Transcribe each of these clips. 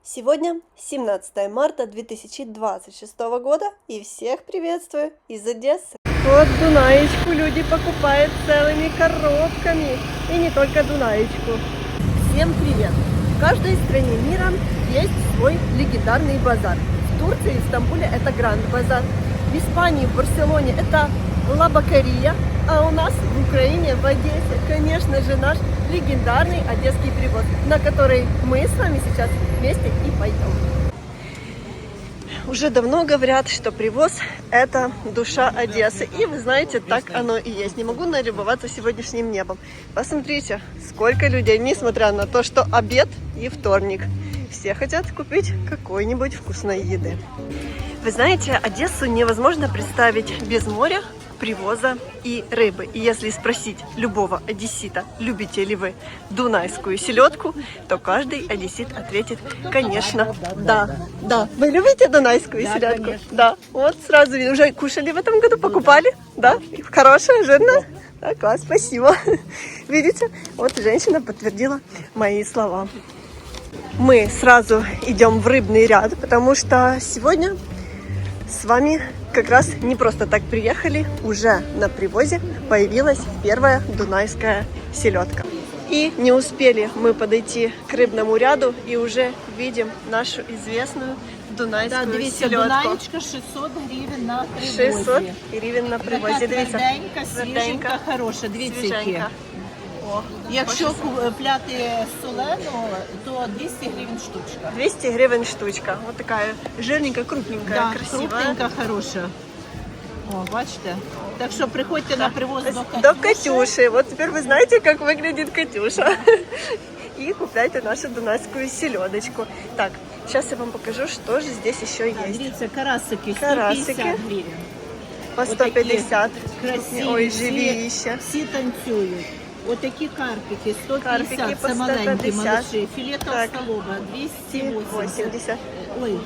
Сегодня 17 марта 2026 года и всех приветствую из Одессы. Вот Дунаечку люди покупают целыми коробками. И не только Дунаечку. Всем привет! В каждой стране мира есть свой легендарный базар. В Турции, в Стамбуле это Гранд Базар. В Испании, в Барселоне это Ла Бакария. А у нас в Украине, в Одессе, конечно же, наш легендарный одесский привоз, на который мы с вами сейчас вместе и пойдем. Уже давно говорят, что привоз – это душа Одессы. И вы знаете, так оно и есть. Не могу налюбоваться сегодняшним небом. Посмотрите, сколько людей, несмотря на то, что обед и вторник. Все хотят купить какой-нибудь вкусной еды. Вы знаете, Одессу невозможно представить без моря, привоза и рыбы. И если спросить любого одессита, любите ли вы дунайскую селедку, то каждый одессит ответит, конечно, да. Вы любите дунайскую селедку? Конечно. Да. Вот сразу уже кушали в этом году, покупали? Да? Хорошая, жирная? Да, класс, спасибо. Видите, вот женщина подтвердила мои слова. Мы сразу идем в рыбный ряд, потому что сегодня с вами как раз не просто так приехали, уже на привозе появилась первая дунайская селедка. И не успели мы подойти к рыбному ряду и уже видим нашу известную дунайскую дивіться, селедку. Дунаєчка 600 гривень на привозі. 600 гривень на привозі. Така Дивіться, тверденька, свіженька, хороша. Дивіться, які. свіженька. О, Якщо бачите? купляти солену, то 200 гривень штучка. 200 гривен штучка. Вот такая жирненькая, крупненькая, Да, красивая. крупненька, хороша. О, бачите? Так що приходьте на привоз до Катюши. До Катюши. Вот теперь вы знаете, как выглядит Катюша. И купляйте нашу дунайскую селедочку. Так, сейчас я вам покажу, что же здесь еще есть. Дивіться, карасики 150 Карасики. гривень. По 150. Красиві, Ой, всі- живіще. Всі танцюють. Отакі карпики 150, Карпики по це маленькі, 150. малыші. Філе Так. толстолоба 280. 80. Ой,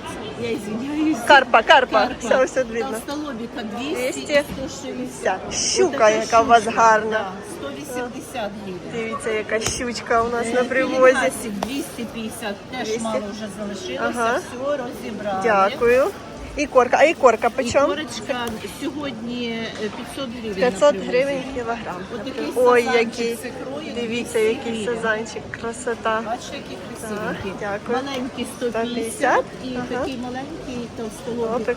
я извиняюсь. Карпа. Все видно. Толстолобіка 200 200. і 160. Щука, Отака яка у вас щучка, гарна. да, 180 гривень. Дивіться, яка щучка у нас на привозі. Пілінасик 250, теж 200. мало вже залишилося, Ага. все розібрали. Дякую. Ікорка. А ікорка І почем? корочка сьогодні 500 гривень. 500 на привозі. гривень кілограм. Отакий Ой, сазанчик який. з ікрою, Дивіться, 200 який гривень. сазанчик. Красота. Бачите, які красивенькі. Так, дякую. Маленький 150, 150 і ага. такий маленький О, толстолобик так.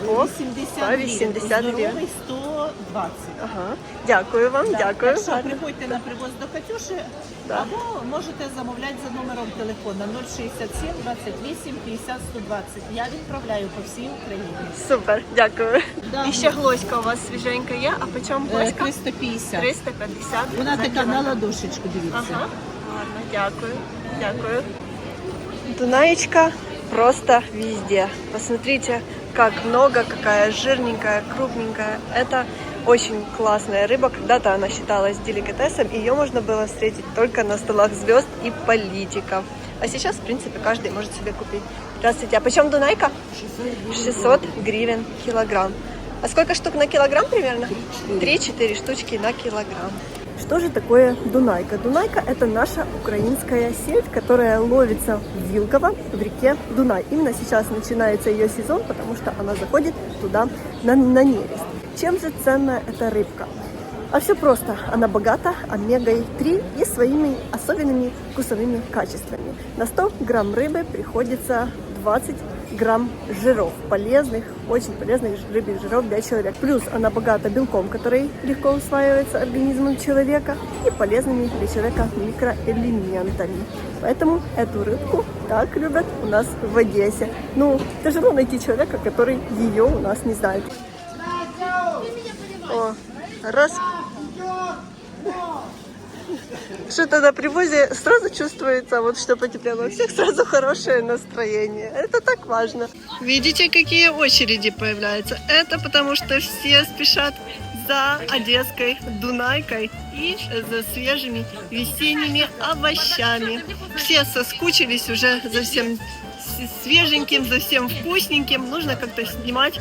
О, 80 по гривень. 80 гривень. Здоровий 120. Ага. Дякую вам, Так, дякую. Так що Гарно. приходьте на привоз до Катюши, Да. або можете замовляти за номером телефона 067 28 50 120. Я відправляю по всій Україні. Супер, дякую. Да. І ще глоська у вас свіженька є, а по чому глоська? 350. 350. Вона за така на кілограм. ладошечку, дивіться. Ага, ладно, дякую. Дунаечка просто везде. Посмотрите, как много, какая жирненькая, крупненькая. Это очень классная рыба. Когда-то она считалась деликатесом, ее можно было встретить только на столах звезд и политиков. А сейчас, в принципе, каждый может себе купить. Здравствуйте, а почем дунайка? 600 гривен килограмм. А сколько штук на килограмм примерно? 3-4 штучки на килограмм. Что же такое дунайка? Дунайка – это наша украинская сеть, которая ловится в Вилково, в реке Дунай. Именно сейчас начинается ее сезон, потому что она заходит туда на нерест. Чем же ценна эта рыбка? А все просто. Она богата омегой-3 и своими особенными вкусовыми качествами. На 100 грамм рыбы приходится 20 грамм жиров, полезных, очень полезных рыбьих жиров для человека. Плюс она богата белком, который легко усваивается организмом человека, и полезными для человека микроэлементами. Поэтому эту рыбку так любят у нас в Одессе. Ну, тяжело найти человека, который ее у нас не знает. О, раз. Что-то на привозе сразу чувствуется, вот что потеплело. У всех сразу хорошее настроение. Это так важно. Видите, какие очереди появляются? Это потому, что все спешат за одесской дунайкой и за свежими весенними овощами. Все соскучились уже за всем свеженьким, за всем вкусненьким. Нужно как-то снимать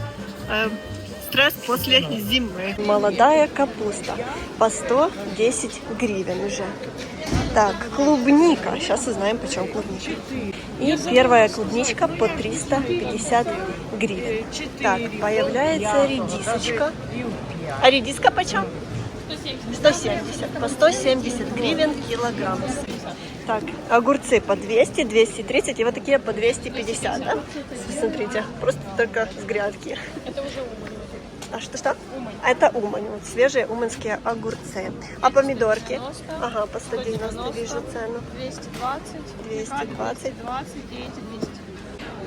стресс после зимы. Молодая капуста по 110 гривен уже. Так, клубника. Сейчас узнаем, почем клубничка. И первая клубничка по 350 гривен. Так, появляется редисочка. А редиска почем? 170. По 170 гривен килограмм. Так, огурцы по 200, 230 и вот такие по 250, да? Смотрите, просто только с грядки. Это уже Умань. А что? А это Умань, вот свежие уманские огурцы. А помидорки? Ага, по 190 вижу цену. 220. 220. 20 и эти 200.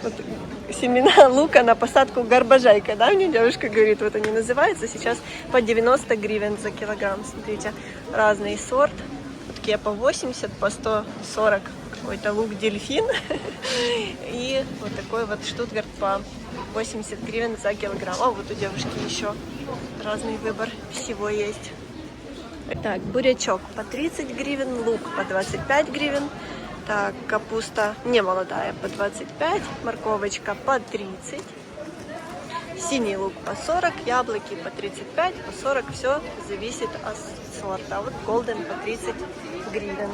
Вот семена лука на посадку горбажайка, да, мне девушка говорит, вот они называются, сейчас по 90 гривен за килограмм, смотрите, разный сорт, вот такие по 80, по 140, какой-то лук дельфин, и вот такой вот штутгарт по 80 гривен за килограмм, а вот у девушки еще разный выбор всего есть. Так, бурячок по 30 гривен, лук по 25 гривен. Так, капуста не молодая по 25, морковочка по 30, синий лук по 40, яблоки по 35, по 40, все зависит от сорта. Вот голден по 30 гривен.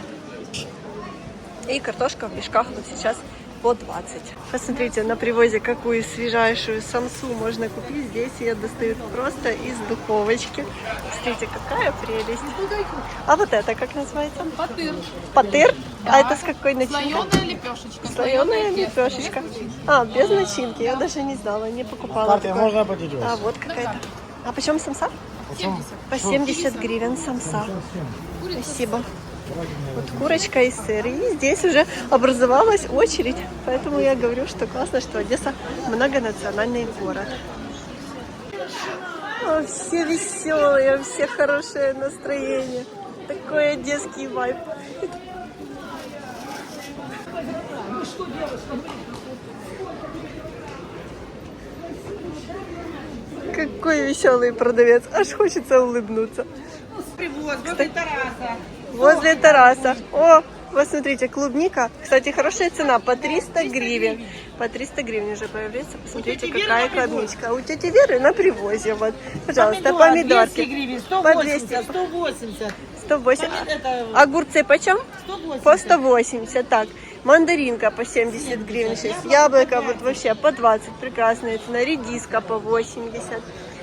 И картошка в мешках вот сейчас по 20. Посмотрите, на привозе какую свежайшую самсу можно купить. Здесь ее достают просто из духовочки. Смотрите, какая прелесть. А вот это как называется? Патыр. Патыр? Да. А это с какой начинкой? Слоеная лепешечка. Слоеная лепешечка. А, без начинки. Я даже не знала, не покупала. Карты такое. можно поделиться? А, вот какая-то. А почем самса? 70. По 70 гривен самса. Спасибо. Вот курочка и сыр. И здесь уже образовалась очередь. Поэтому я говорю, что классно, что Одесса многонациональный город. О, все веселые, все хорошее настроение. Такой одесский вайб. Какой веселый продавец. Аж хочется улыбнуться. Привоз, возле Тараса. Возле Тараса. О, вот смотрите, клубника. Кстати, хорошая цена. По 300 гривен. По 300 гривен уже появляется. Посмотрите, какая клубничка. А у тети Веры на привозе. Вот, пожалуйста, помидорки. 200 гривен, По 200. 180, 180. 180. Это Огурцы почем? 180. По 180. Так, мандаринка по 70 гривен. Сейчас яблоко вот вообще по 20. Прекрасная цена. Редиска по 80.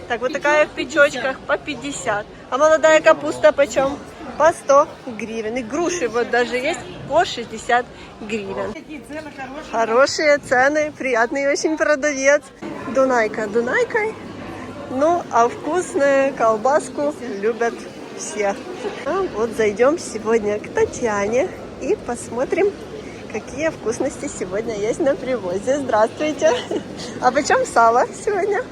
Так, вот такая в печочках по 50. А молодая капуста почем? По 100 гривен. И груши вот даже есть по 60 гривен. Такие цены хорошие. Хорошие цены, приятный очень продавец. Дунайка Дунайкой. Ну, а вкусную колбаску любят все. А вот зайдем сегодня к Татьяне и посмотрим, какие вкусности сегодня есть на привозе. Здравствуйте. А почем сало сегодня?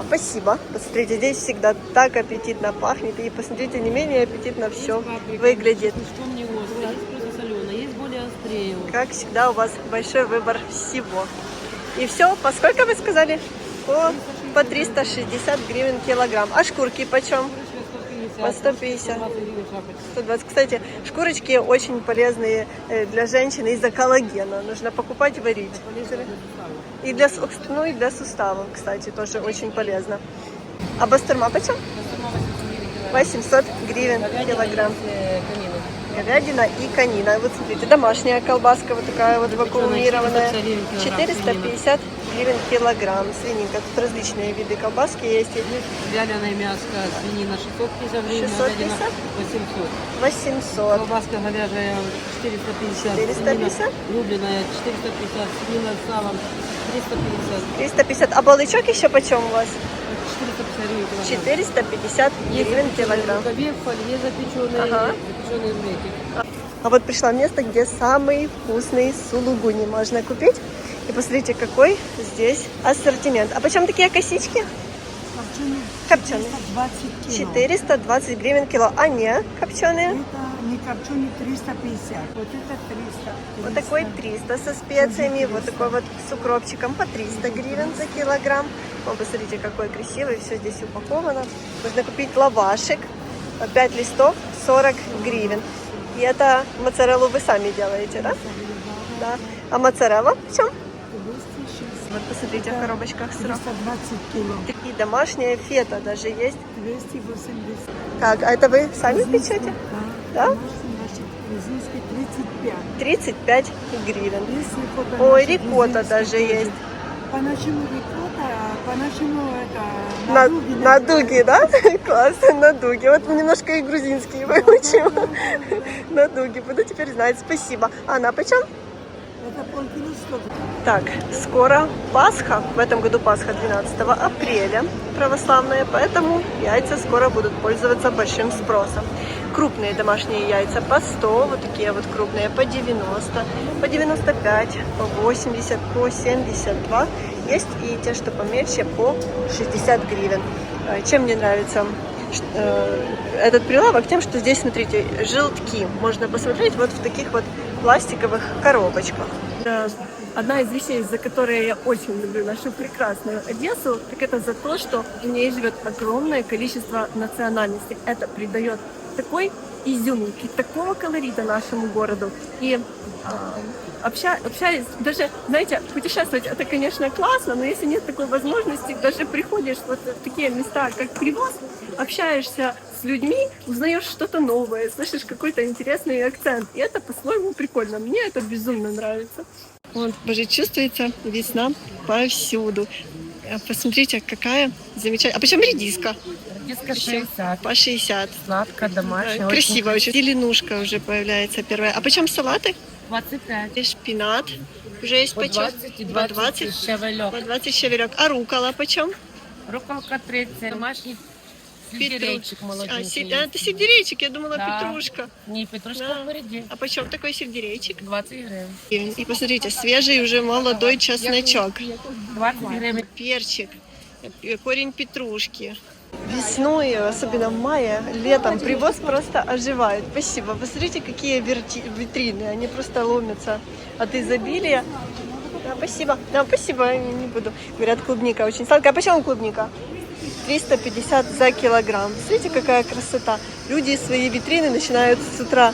Спасибо. Посмотрите, здесь всегда так аппетитно пахнет. И посмотрите, не менее аппетитно все выглядит. Что мне острое, есть просто соленое, есть более острее. Как всегда, у вас большой выбор всего. И все, по сколько вы сказали? По 360 гривен килограмм. А шкурки почем? По 150. 120. Кстати, шкурочки очень полезные для женщин из-за коллагена. Нужно покупать и варить. И для, ну, и для суставов, кстати, тоже очень полезно. А бастурма почем? 800 гривен килограмм. Говядина и конина. Вот смотрите, домашняя колбаска вот такая вот вакуумированная. 450 гривен килограмм. Свининка. Тут различные виды колбаски есть. Вяленое мяско, свинина 650 гривен, 650? говядина 800. 800. Колбаска говяжья 450, 450? свинина рубленая 450, свинина с салом 350. 350. А балычок еще почем у вас? 450 гривен килограмм. 450 гривен килограмм. Рукаве, в фолье запеченные, Ага. запеченные в рейке. А вот пришла место, где самый вкусный сулугуни можно купить. И посмотрите, какой здесь ассортимент. А почем такие косички? Копченые. 420 гривен кило. А не копченые? Это не копченый 350. Вот это 300. Вот такой 300 со специями. Вот такой вот с укропчиком по 300 гривен за килограмм. О, посмотрите, какой красивый. Все здесь упаковано. Можно купить лавашек. 5 листов 40 гривен. И это моцареллу вы сами делаете, да? Да. А моцарелла в чем? 206. Вот посмотрите, в коробочках сыров. 320 кило. И домашняя фета даже есть. 280. Так, а это вы сами печете? Да? Значит, грузинский 35. 35 гривен. Есть рикотта. Ой, наша рикотта грузинская даже тоже. есть. По-нашему рикотта, а по-нашему это... На дуги дуги, да? Класс, на дуги. Вот мы немножко и грузинский выучим. На дуги. Буду теперь знать. Спасибо. А она почем? Это полкило 100. Так, скоро Пасха. В этом году Пасха 12 апреля православная, поэтому яйца скоро будут пользоваться большим спросом. Крупные домашние яйца по 100, вот такие вот крупные по 90, по 95, по 80, по 72. Есть и те, что помельче, по 60 гривен. Чем мне нравится этот прилавок? Тем, что здесь, смотрите, желтки. Можно посмотреть вот в таких вот пластиковых коробочках. Одна из вещей, за которые я очень люблю нашу прекрасную Одессу, так это за то, что в ней живет огромное количество национальностей. Это придает такой изюминки, такого колорита нашему городу. И общаясь, даже, знаете, путешествовать это, конечно, классно, но если нет такой возможности, даже приходишь вот в такие места, как Привоз, общаешься с людьми, узнаешь что-то новое, слышишь какой-то интересный акцент. И это по-своему прикольно. Мне это безумно нравится. Вот, боже, чувствуется весна повсюду. Посмотрите, какая замечательная. А почем редиска? Редиска 60. По 60. Сладко, домашняя. Красиво очень. Зеленушка уже появляется первая. А почем салаты? 25. И шпинат. Уже есть По почем? 20 и 20 щавелек. По 20 щавелек. А рукола почем? Руколка 30. Домашний сельдерейчик молоденький. Это сельдерейчик, я думала, Да. петрушка. Не, петрушка Да. впереди. А почем такой сельдерейчик? 20 гривен. И посмотрите, свежий уже молодой чесночок. 20 гривен. Перчик, корень петрушки. Весной, особенно в мае, летом Привоз просто оживает. Спасибо. Посмотрите, какие витрины. Они просто ломятся от изобилия. Да, спасибо. Да, спасибо, я не буду. Говорят, клубника очень сладкая. А почем клубника? 350 за килограмм. Смотрите, какая красота. Люди свои витрины начинают с утра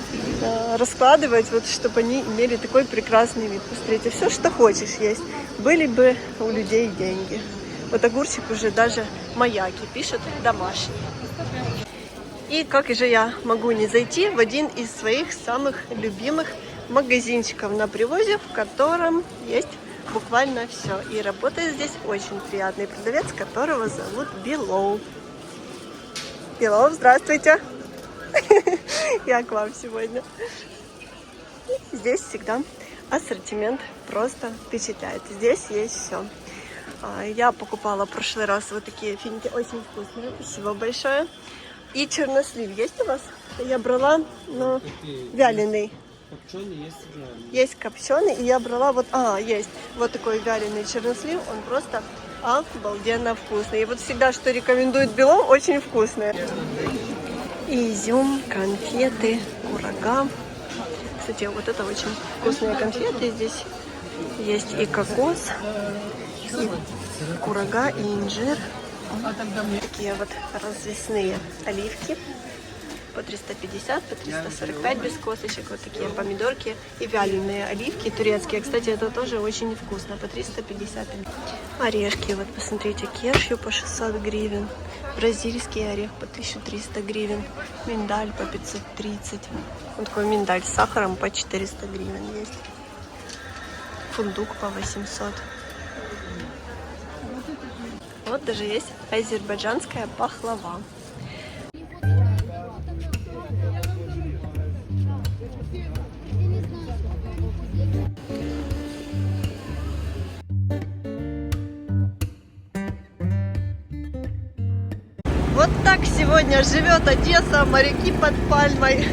раскладывать, вот, чтобы они имели такой прекрасный вид. Посмотрите, все, что хочешь, есть. Были бы у людей деньги. Вот огурчик уже даже маяки пишет домашний. И как же я могу не зайти в один из своих самых любимых магазинчиков на Привозе, в котором есть буквально все. И работает здесь очень приятный продавец, которого зовут Белов. Белов, здравствуйте. Я к вам сегодня. Здесь всегда ассортимент просто впечатляет. Здесь есть все. Я покупала в прошлый раз вот такие финики, очень вкусные. Спасибо большое. И чернослив есть у вас? Я брала, но вяленый. Копченый есть вяленый. Есть копченый, и я брала вот, есть вот такой вяленый чернослив, он просто обалденно вкусный. И вот всегда, что рекомендует Белов, очень вкусные. Изюм, конфеты, курага. Кстати, вот это очень вкусные конфеты. Здесь есть и кокос, и курага, и инжир. Такие вот развесные оливки. По 350, по 345 без косточек. Вот такие помидорки и вяленые оливки турецкие. Кстати, это тоже очень вкусно. По 350. Орешки. Вот посмотрите, кешью по 600 гривен. Бразильский орех по 1300 гривен. Миндаль по 530. Вот такой миндаль с сахаром по 400 гривен есть. Фундук по 800. Вот даже есть азербайджанская пахлава. Вот так сегодня живет Одесса, моряки под пальмой.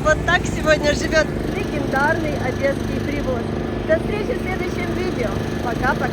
Вот так сегодня живет легендарный одесский Привоз. До встречи в следующем видео. Пока-пока.